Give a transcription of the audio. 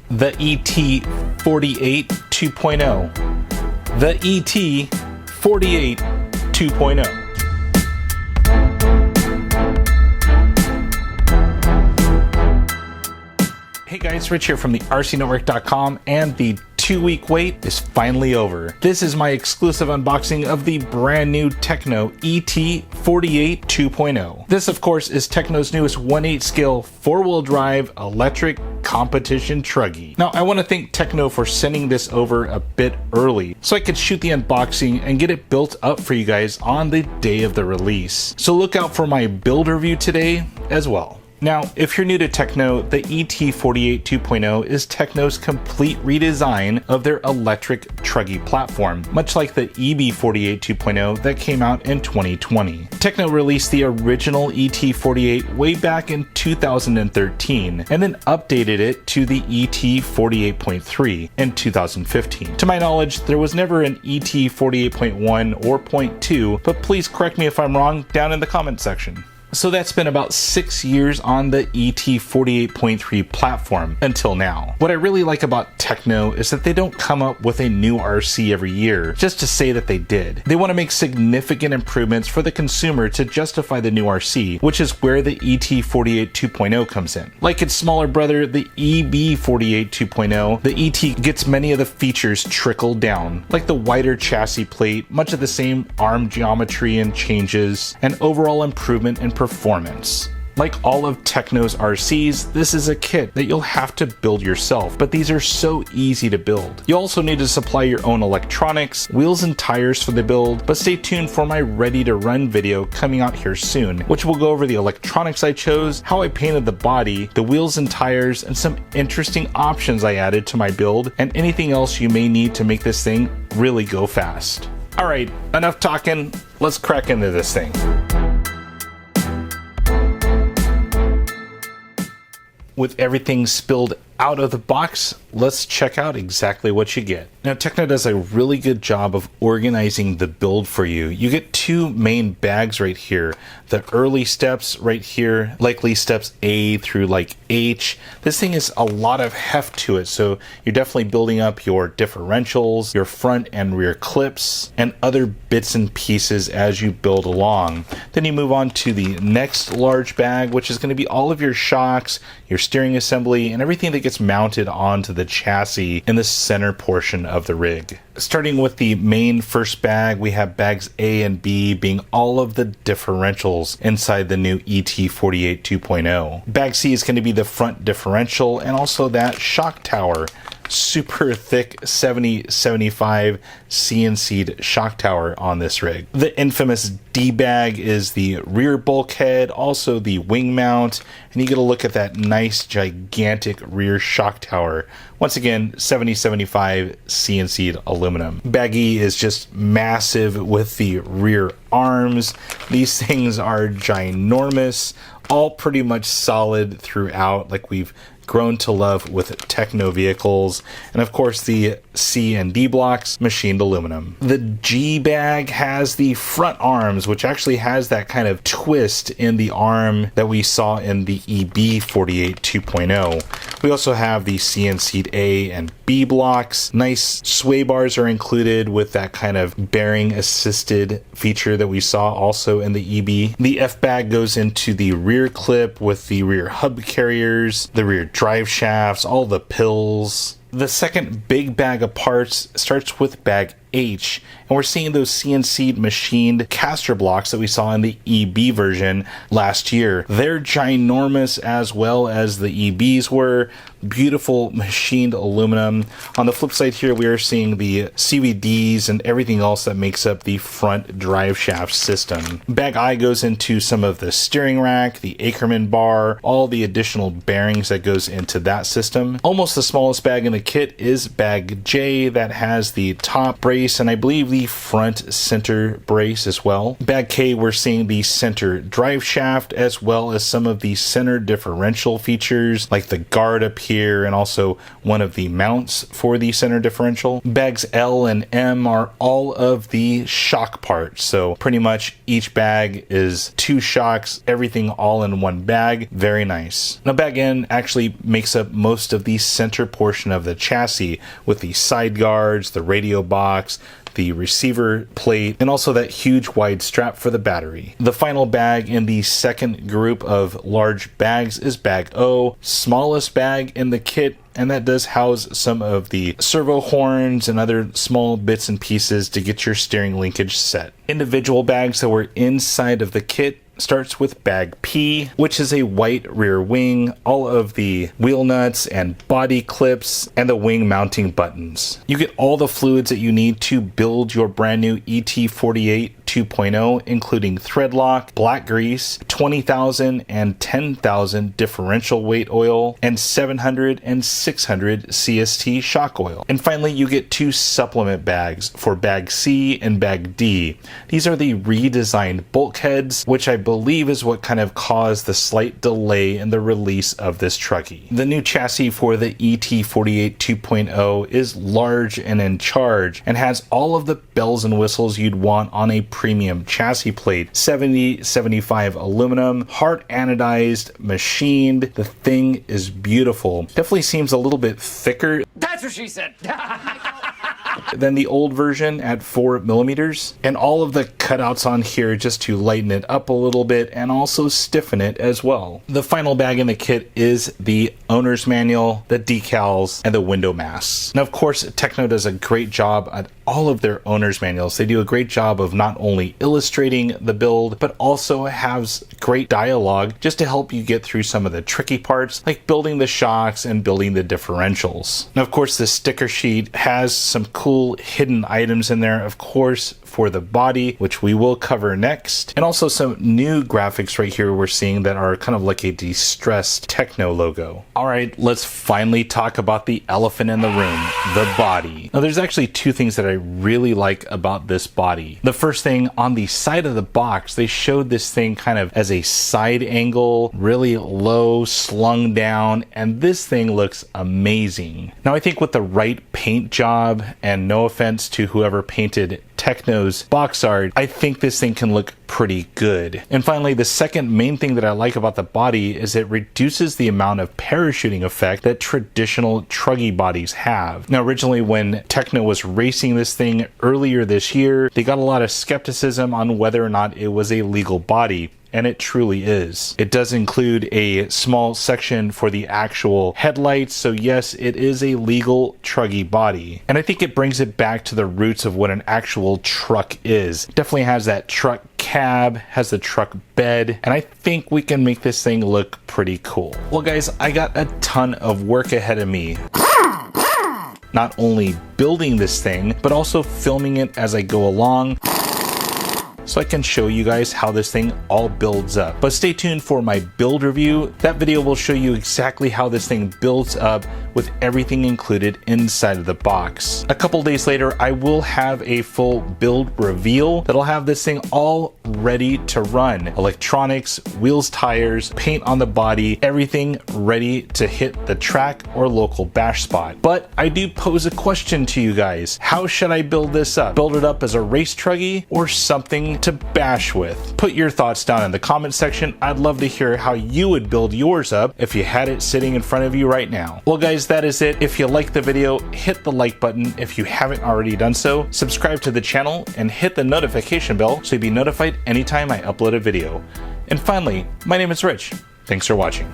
the ET48 2.0. The ET48 2.0. Hey guys, Rich here from the RCNetwork.com, and the 2-week wait is finally over. This is my exclusive unboxing of the brand new Tekno ET48 2.0. This, of course, is Tekno's newest 1/8 scale 4-wheel drive electric competition Truggy. Now, I want to thank Tekno for sending this over a bit early so I could shoot the unboxing and get it built up for you guys on the day of the release. So look out for my build review today as well. Now, if you're new to Tekno, the ET48 2.0 is Tekno's complete redesign of their electric Truggy platform, much like the EB48 2.0 that came out in 2020. Tekno released the original ET48 way back in 2013, and then updated it to the ET48.3 in 2015. To my knowledge, there was never an ET48.1 or .2, but please correct me if I'm wrong down in the comment section. So that's been about 6 years on the ET48.3 platform until now. What I really like about Tekno is that they don't come up with a new RC every year just to say that they did. They want to make significant improvements for the consumer to justify the new RC, which is where the ET48 2.0 comes in. Like its smaller brother, the EB48 2.0, the ET gets many of the features trickled down, like the wider chassis plate, much of the same arm geometry and changes, and overall improvement in performance. Like all of Tekno's RCs, this is a kit that you'll have to build yourself, but these are so easy to build. You also need to supply your own electronics, wheels and tires for the build, but stay tuned for my ready to run video coming out here soon, which will go over the electronics I chose, how I painted the body, the wheels and tires, and some interesting options I added to my build, and anything else you may need to make this thing really go fast. Alright, enough talking, let's crack into this thing. With everything spilled out of the box, let's check out exactly what you get. Now, Tekno does a really good job of organizing the build for you. You get two main bags right here. The early steps right here, likely steps A through like H. This thing is a lot of heft to it, so you're definitely building up your differentials, your front and rear clips, and other bits and pieces as you build along. Then you move on to the next large bag, which is going to be all of your shocks, your steering assembly, and everything that gets mounted onto the chassis in the center portion of the rig. Starting with the main first bag, we have bags A and B being all of the differentials inside the new ET48 2.0. Bag C is going to be the front differential and also that shock tower. Super thick 70-75 CNC'd shock tower on this rig. The infamous D bag is the rear bulkhead, also the wing mount, and you get a look at that nice gigantic rear shock tower. Once again, 70-75 CNC'd aluminum. Bag E is just massive with the rear arms. These things are ginormous, all pretty much solid throughout, like we've grown to love with Tekno vehicles, and of course the C and D blocks, machined aluminum. The G bag has the front arms, which actually has that kind of twist in the arm that we saw in the EB48 2.0. We also have the CNC'd A and B blocks. Nice sway bars are included with that kind of bearing assisted feature that we saw also in the EB. The F bag goes into the rear clip with the rear hub carriers, the rear drive shafts, all the pills. The second big bag of parts starts with bag H, and we're seeing those CNC'd machined caster blocks that we saw in the EB version last year. They're ginormous as well as the EBs were. Beautiful machined aluminum. On the flip side here, we are seeing the CVDs and everything else that makes up the front drive shaft system. Bag I goes into some of the steering rack, the Ackerman bar, all the additional bearings that goes into that system. Almost the smallest bag in the the kit is bag J, that has the top brace and I believe the front center brace as well. Bag K, we're seeing the center drive shaft as well as some of the center differential features like the guard up here and also one of the mounts for the center differential. Bags L and M are all of the shock parts, so pretty much each bag is 2 shocks, everything all in one bag. Very nice. Now bag N actually makes up most of the center portion of the chassis with the side guards, the radio box, the receiver plate, and also that huge wide strap for the battery. The final bag in the second group of large bags is bag O, smallest bag in the kit, and that does house some of the servo horns and other small bits and pieces to get your steering linkage set. Individual bags that were inside of the kit starts with bag P, which is a white rear wing, all of the wheel nuts and body clips, and the wing mounting buttons. You get all the fluids that you need to build your brand new ET48 2.0, including thread lock, black grease, 20,000 and 10,000 differential weight oil, and 700 and 600 CST shock oil. And finally, you get 2 supplement bags for bag C and bag D. These are the redesigned bulkheads, which I believe is what kind of caused the slight delay in the release of this Truggy. The new chassis for the ET48 2.0 is large and in charge and has all of the bells and whistles you'd want on a premium chassis plate. 70/75 aluminum, hard anodized, machined. The thing is beautiful. Definitely seems a little bit thicker. That's what she said. Than the old version at 4mm, and all of the cutouts on here just to lighten it up a little bit and also stiffen it as well. The final bag in the kit is the owner's manual, the decals, and the window masks. Now of course Tekno does a great job at all of their owner's manuals. They do a great job of not only illustrating the build but also has great dialogue just to help you get through some of the tricky parts like building the shocks and building the differentials. Now of course the sticker sheet has some cool hidden items in there, of course, for the body, which we will cover next, and also some new graphics right here we're seeing that are kind of like a distressed Tekno logo. All right, let's finally talk about the elephant in the room, the body. Now there's actually 2 things that I really like about this body. The first thing, on the side of the box, they showed this thing kind of as a side angle, really low, slung down, and this thing looks amazing. Now I think with the right paint job, and no offense to whoever painted Tekno's box art, I think this thing can look pretty good. And finally, the second main thing that I like about the body is it reduces the amount of parachuting effect that traditional Truggy bodies have. Now originally when Tekno was racing this thing earlier this year, they got a lot of skepticism on whether or not it was a legal body. And it truly is. It does include a small section for the actual headlights, so yes, it is a legal Truggy body. And I think it brings it back to the roots of what an actual truck is. Definitely has that truck cab, has the truck bed, and I think we can make this thing look pretty cool. Well guys, I got a ton of work ahead of me. Not only building this thing, but also filming it as I go along, so I can show you guys how this thing all builds up. But stay tuned for my build review. That video will show you exactly how this thing builds up with everything included inside of the box. A couple days later, I will have a full build reveal that'll have this thing all ready to run. Electronics, wheels, tires, paint on the body, everything ready to hit the track or local bash spot. But I do pose a question to you guys. How should I build this up? Build it up as a race Truggy or something to bash with? Put your thoughts down in the comment section. I'd love to hear how you would build yours up if you had it sitting in front of you right now. Well guys, that is it. If you liked the video, hit the like button if you haven't already done so. Subscribe to the channel and hit the notification bell so you'll be notified anytime I upload a video. And finally, my name is Rich. Thanks for watching.